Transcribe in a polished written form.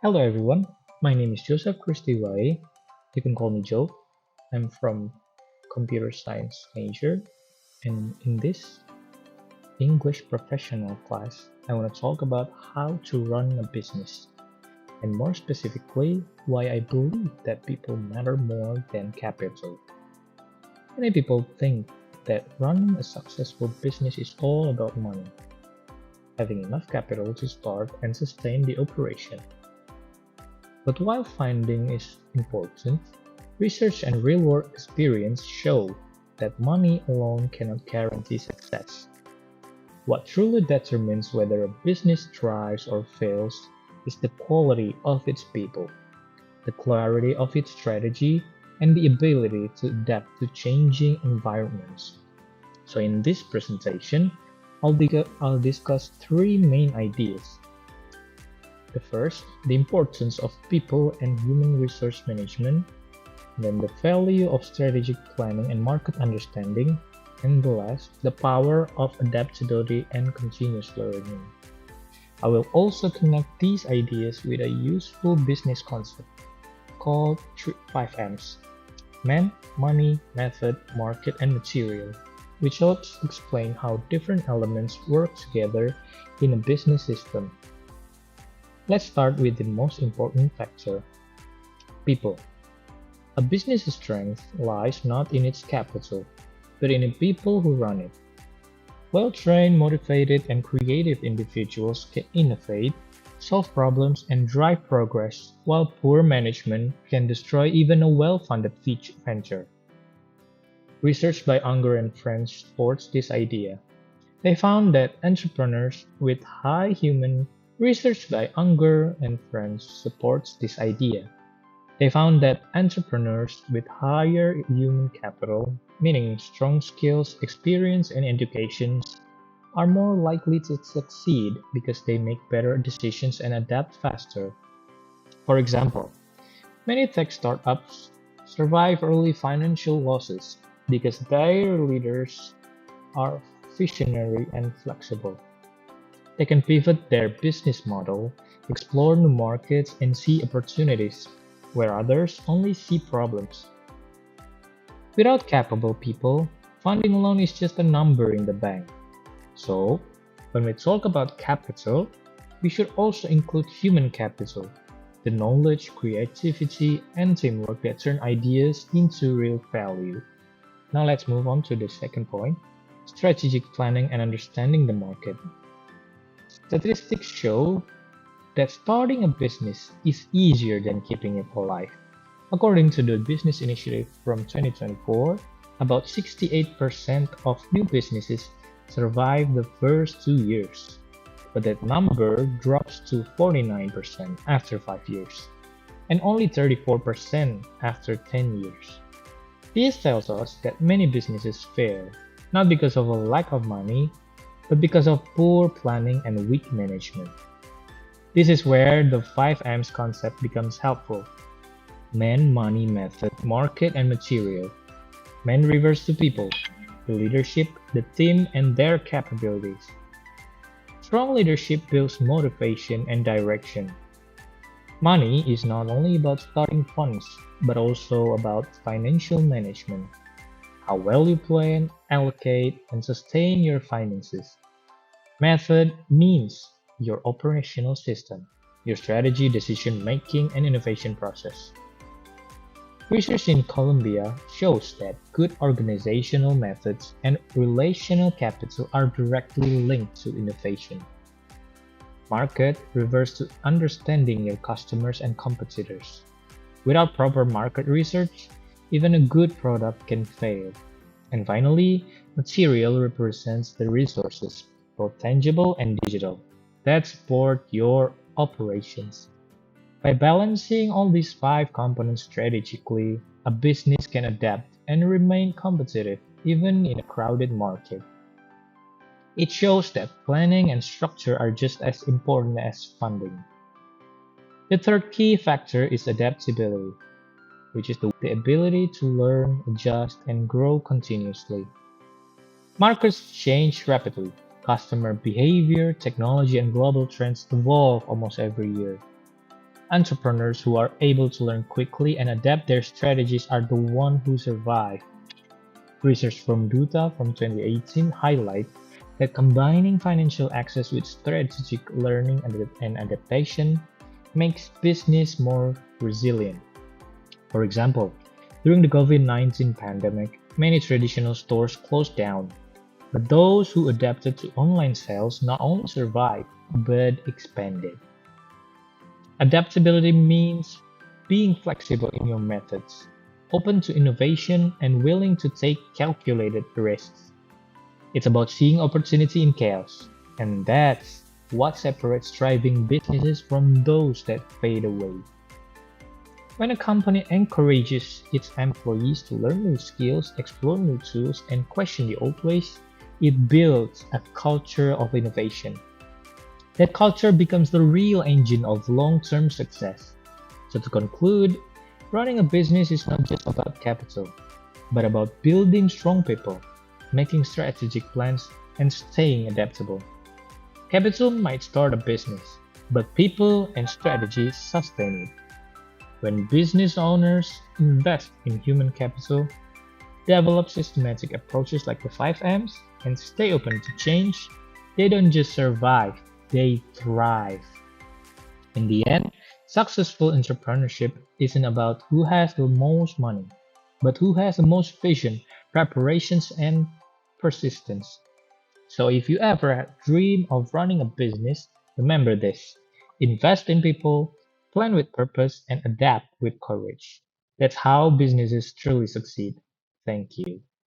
Hello everyone, my name is Joseph Christiwai. You can call me Joe. I'm from computer science major, and in this English professional class, I want to talk about how to run a business, and more specifically, why I believe that people matter more than capital. Many people think that running a successful business is all about money, having enough capital to start and sustain the operation. But while funding is important, research and real-world experience show that money alone cannot guarantee success. What truly determines whether a business thrives or fails is the quality of its people, the clarity of its strategy, and the ability to adapt to changing environments. So in this presentation, I'll discuss three main ideas. The first, the importance of people and human resource management, then the value of strategic planning and market understanding, and the last, the power of adaptability and continuous learning. I will also connect these ideas with a useful business concept called 5Ms: man, money, method, market, and material, which helps explain how different elements work together in a business system. Let's start with the most important factor: people. A business' strength lies not in its capital, but in the people who run it. Well-trained, motivated, and creative individuals can innovate, solve problems, and drive progress, while poor management can destroy even a well-funded venture. Research by Unger and Friends supports this idea. They found that entrepreneurs with high human Research by Unger and Friends supports this idea. They found that entrepreneurs with higher human capital, meaning strong skills, experience, and educations, are more likely to succeed because they make better decisions and adapt faster. For example, many tech startups survive early financial losses because their leaders are visionary and flexible. They can pivot their business model, explore new markets, and see opportunities where others only see problems. Without capable people, funding alone is just a number in the bank. So, when we talk about capital, we should also include human capital, the knowledge, creativity, and teamwork that turn ideas into real value. Now let's move on to the second point: strategic planning and understanding the market. Statistics show that starting a business is easier than keeping it alive. According to the Business Initiative from 2024, about 68% of new businesses survive the first 2 years, but that number drops to 49% after 5 years, and only 34% after 10 years. This tells us that many businesses fail, not because of a lack of money, but because of poor planning and weak management. This is where the 5Ms concept becomes helpful: man, money, method, market, and material. Man refers to people, the leadership, the team, and their capabilities. Strong leadership builds motivation and direction. Money is not only about starting funds, but also about financial management, how well you plan, allocate, and sustain your finances. Method means your operational system, your strategy, decision making, and innovation process. Research in Colombia shows that good organizational methods and relational capital are directly linked to innovation. Market refers to understanding your customers and competitors. Without proper market research, even a good product can fail. And finally, material represents the resources, both tangible and digital, that support your operations. By balancing all these five components strategically, a business can adapt and remain competitive even in a crowded market. It shows that planning and structure are just as important as funding. The third key factor is adaptability, which is the ability to learn, adjust, and grow continuously. Markets change rapidly. Customer behavior, technology, and global trends evolve almost every year. Entrepreneurs who are able to learn quickly and adapt their strategies are the ones who survive. Research from Duta from 2018 highlight that combining financial access with strategic learning and adaptation makes business more resilient. For example, during the COVID-19 pandemic, many traditional stores closed down, but those who adapted to online sales not only survived but expanded. Adaptability means being flexible in your methods, open to innovation, and willing to take calculated risks. It's about seeing opportunity in chaos, and that's what separates thriving businesses from those that fade away. When a company encourages its employees to learn new skills, explore new tools, and question the old ways, it builds a culture of innovation. That culture becomes the real engine of long term success. So, to conclude, running a business is not just about capital, but about building strong people, making strategic plans, and staying adaptable. Capital might start a business, but people and strategy sustain it. When business owners invest in human capital, develop systematic approaches like the 5 M's, and stay open to change, they don't just survive, they thrive. In the end, successful entrepreneurship isn't about who has the most money, but who has the most vision, preparations, and persistence. So if you ever dream of running a business, remember this: invest in people, plan with purpose, and adapt with courage. That's how businesses truly succeed. Thank you.